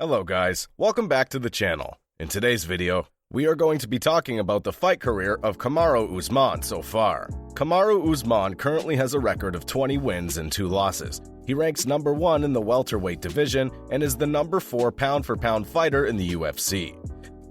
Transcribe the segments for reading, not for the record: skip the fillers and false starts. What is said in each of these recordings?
Hello guys, welcome back to the channel. In today's video, we are going to be talking about the fight career of Kamaru Usman so far. Kamaru Usman currently has a record of 20 wins and 2 losses. He ranks number 1 in the welterweight division and is the number 4 pound-for-pound fighter in the UFC.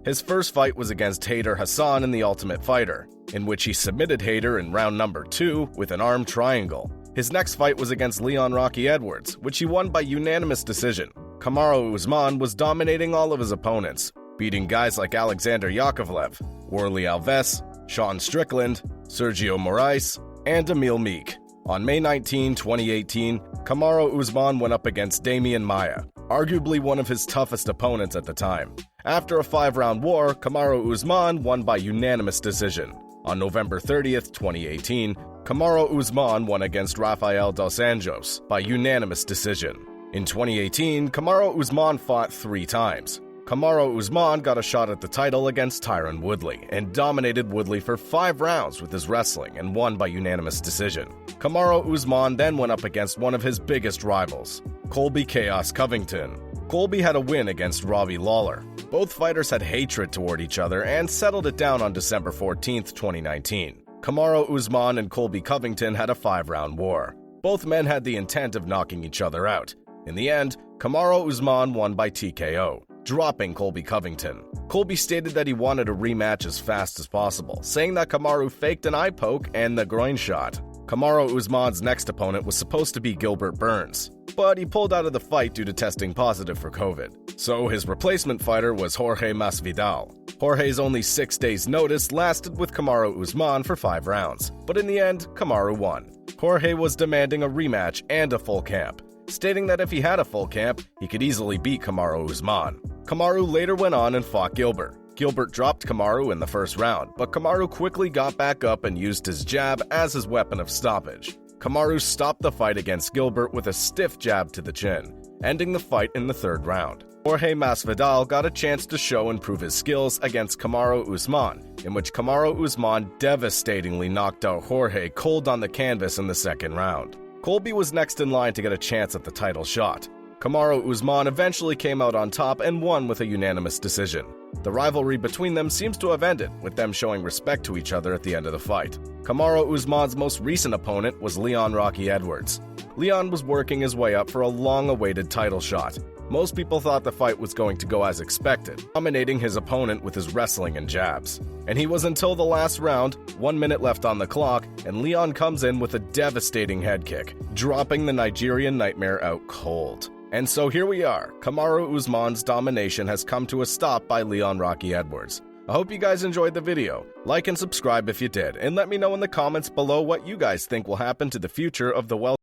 His first fight was against Hayder Hassan in The Ultimate Fighter, in which he submitted Hayder in round number 2 with an arm triangle. His next fight was against Leon Rocky Edwards, which he won by unanimous decision. Kamaru Usman was dominating all of his opponents, beating guys like Alexander Yakovlev, Warlley Alves, Sean Strickland, Sergio Moraes, and Emil Meek. On May 19, 2018, Kamaru Usman went up against Damian Maia, arguably one of his toughest opponents at the time. After a 5-round war, Kamaru Usman won by unanimous decision. On November 30th, 2018, Kamaru Usman won against Rafael dos Anjos by unanimous decision. In 2018, Kamaru Usman fought 3 times. Kamaru Usman got a shot at the title against Tyron Woodley and dominated Woodley for 5 rounds with his wrestling and won by unanimous decision. Kamaru Usman then went up against one of his biggest rivals, Colby Chaos Covington. Colby had a win against Robbie Lawler. Both fighters had hatred toward each other and settled it down on December 14, 2019. Kamaru Usman and Colby Covington had a 5-round war. Both men had the intent of knocking each other out. In the end, Kamaru Usman won by TKO, dropping Colby Covington. Colby stated that he wanted a rematch as fast as possible, saying that Kamaru faked an eye poke and the groin shot. Kamaru Usman's next opponent was supposed to be Gilbert Burns, but he pulled out of the fight due to testing positive for COVID. So his replacement fighter was Jorge Masvidal. Jorge's only 6 days' notice lasted with Kamaru Usman for 5 rounds, but in the end, Kamaru won. Jorge was demanding a rematch and a full camp, stating that if he had a full camp, he could easily beat Kamaru Usman. Kamaru later went on and fought Gilbert. Gilbert dropped Kamaru in the first round, but Kamaru quickly got back up and used his jab as his weapon of stoppage. Kamaru stopped the fight against Gilbert with a stiff jab to the chin, ending the fight in the 3rd round. Jorge Masvidal got a chance to show and prove his skills against Kamaru Usman, in which Kamaru Usman devastatingly knocked out Jorge cold on the canvas in the 2nd round. Colby was next in line to get a chance at the title shot. Kamaru Usman eventually came out on top and won with a unanimous decision. The rivalry between them seems to have ended, with them showing respect to each other at the end of the fight. Kamaru Usman's most recent opponent was Leon Rocky Edwards. Leon was working his way up for a long-awaited title shot. Most people thought the fight was going to go as expected, dominating his opponent with his wrestling and jabs. And he was until the last round, 1 minute left on the clock, and Leon comes in with a devastating head kick, dropping the Nigerian Nightmare out cold. And so here we are, Kamaru Usman's domination has come to a stop by Leon Rocky Edwards. I hope you guys enjoyed the video. Like and subscribe if you did, and let me know in the comments below what you guys think will happen to the future of the